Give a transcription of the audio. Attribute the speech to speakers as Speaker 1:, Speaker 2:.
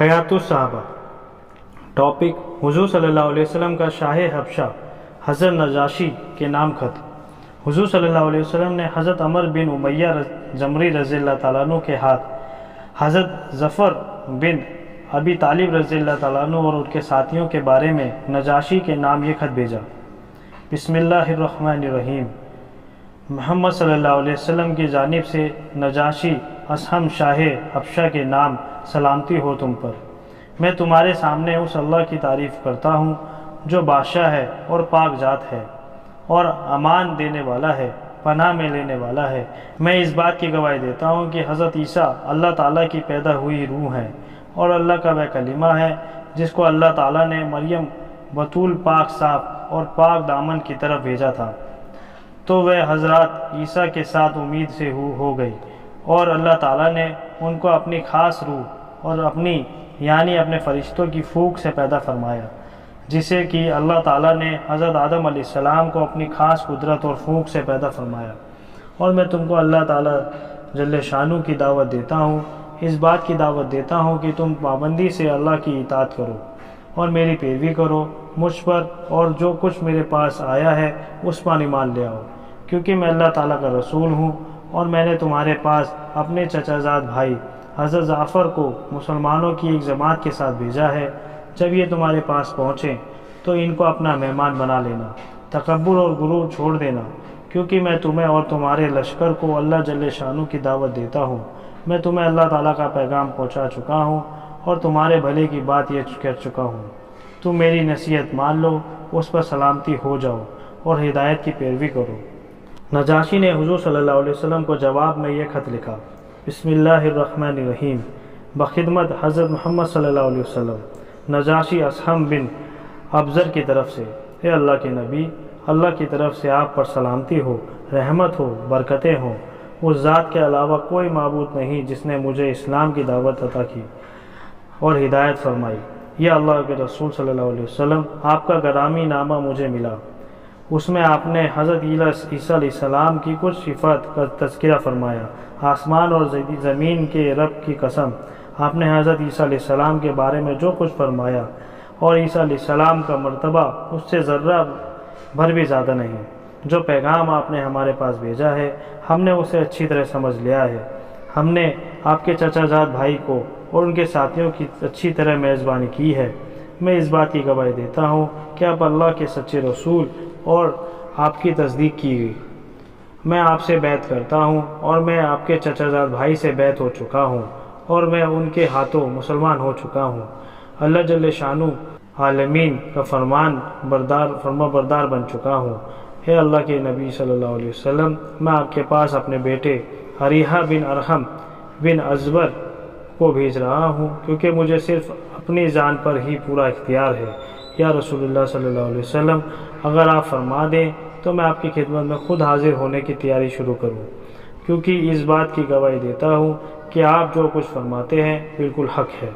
Speaker 1: حیات الصحابہ۔ ٹاپک: حضور صلی اللہ علیہ وسلم کا شاہ حبشہ حضرت نجاشی کے نام خط۔ حضور صلی اللہ علیہ وسلم نے حضرت عمر بن امیہ جمری رضی اللہ تعالیٰ عنہ کے ہاتھ حضرت ظفر بن ابی طالب رضی اللہ تعالیٰ عنہ اور ان کے ساتھیوں کے بارے میں نجاشی کے نام یہ خط بھیجا۔ بسم اللہ الرحمن الرحیم۔ محمد صلی اللہ علیہ وسلم کی جانب سے نجاشی اصحم شاہ حبشہ کے نام سلامتی ہو تم پر۔ میں تمہارے سامنے اس اللہ کی تعریف کرتا ہوں جو بادشاہ ہے اور پاک ذات ہے اور امان دینے والا ہے، پناہ میں لینے والا ہے۔ میں اس بات کی گواہی دیتا ہوں کہ حضرت عیسیٰ اللہ تعالیٰ کی پیدا ہوئی روح ہے اور اللہ کا وہ کلمہ ہے جس کو اللہ تعالیٰ نے مریم بطول پاک صاف اور پاک دامن کی طرف بھیجا تھا، تو وہ حضرات عیسیٰ کے ساتھ امید سے ہو گئی اور اللہ تعالیٰ نے ان کو اپنی خاص روح اور اپنے فرشتوں کی پھونک سے پیدا فرمایا، جسے کہ اللہ تعالیٰ نے حضرت آدم علیہ السلام کو اپنی خاص قدرت اور پھونک سے پیدا فرمایا۔ اور میں تم کو اللہ تعالیٰ جل شانہ کی دعوت دیتا ہوں، اس بات کی دعوت دیتا ہوں کہ تم پابندی سے اللہ کی اطاعت کرو اور میری پیروی کرو، مجھ پر اور جو کچھ میرے پاس آیا ہے اس پر ایمان لے آؤ، کیونکہ میں اللہ تعالیٰ کا رسول ہوں اور میں نے تمہارے پاس اپنے چچا زاد بھائی حضرت جعفر کو مسلمانوں کی ایک جماعت کے ساتھ بھیجا ہے۔ جب یہ تمہارے پاس پہنچیں تو ان کو اپنا مہمان بنا لینا، تکبر اور غرور چھوڑ دینا، کیونکہ میں تمہیں اور تمہارے لشکر کو اللہ جل شانہ کی دعوت دیتا ہوں۔ میں تمہیں اللہ تعالیٰ کا پیغام پہنچا چکا ہوں اور تمہارے بھلے کی بات یہ کہہ چکا ہوں۔ تم میری نصیحت مان لو، اس پر سلامتی ہو جاؤ اور ہدایت کی پیروی کرو۔ نجاشی نے حضور صلی اللہ علیہ وسلم کو جواب میں یہ خط لکھا۔ بسم اللہ الرحمن الرحیم۔ بخدمت حضرت محمد صلی اللہ علیہ وسلم، نجاشی اصحم بن ابزر کی طرف سے۔ اے اللہ کے نبی، اللہ کی طرف سے آپ پر سلامتی ہو، رحمت ہو، برکتیں ہوں۔ اس ذات کے علاوہ کوئی معبود نہیں جس نے مجھے اسلام کی دعوت عطا کی اور ہدایت فرمائی۔ یہ اللہ کے رسول صلی اللہ علیہ وسلم، آپ کا گرامی نامہ مجھے ملا، اس میں آپ نے حضرت عیسیٰ علیہ السلام کی کچھ صفات کا تذکرہ فرمایا۔ آسمان اور زمین کے رب کی قسم، آپ نے حضرت عیسیٰ علیہ السلام کے بارے میں جو کچھ فرمایا اور عیسیٰ علیہ السلام کا مرتبہ اس سے ذرہ بھر بھی زیادہ نہیں۔ جو پیغام آپ نے ہمارے پاس بھیجا ہے ہم نے اسے اچھی طرح سمجھ لیا ہے۔ ہم نے آپ کے چچا زاد بھائی کو اور ان کے ساتھیوں کی اچھی طرح میزبانی کی ہے۔ میں اس بات کی گواہی دیتا ہوں کہ آپ اللہ کے سچے رسول اور آپ کی تصدیق کی گئی۔ میں آپ سے بیعت کرتا ہوں اور میں آپ کے چچا زاد بھائی سے بیعت ہو چکا ہوں اور میں ان کے ہاتھوں مسلمان ہو چکا ہوں۔ اللہ جل شانہ عالمین کا فرما بردار بن چکا ہوں۔ اے اللہ کے نبی صلی اللہ علیہ وسلم، میں آپ کے پاس اپنے بیٹے حریحہ بن ارحم بن ازبر کو بھیج رہا ہوں، کیونکہ مجھے صرف اپنی جان پر ہی پورا اختیار ہے۔ یا رسول اللہ صلی اللہ علیہ وسلم، اگر آپ فرما دیں تو میں آپ کی خدمت میں خود حاضر ہونے کی تیاری شروع کروں، کیونکہ اس بات کی گواہی دیتا ہوں کہ آپ جو کچھ فرماتے ہیں بالکل حق ہے۔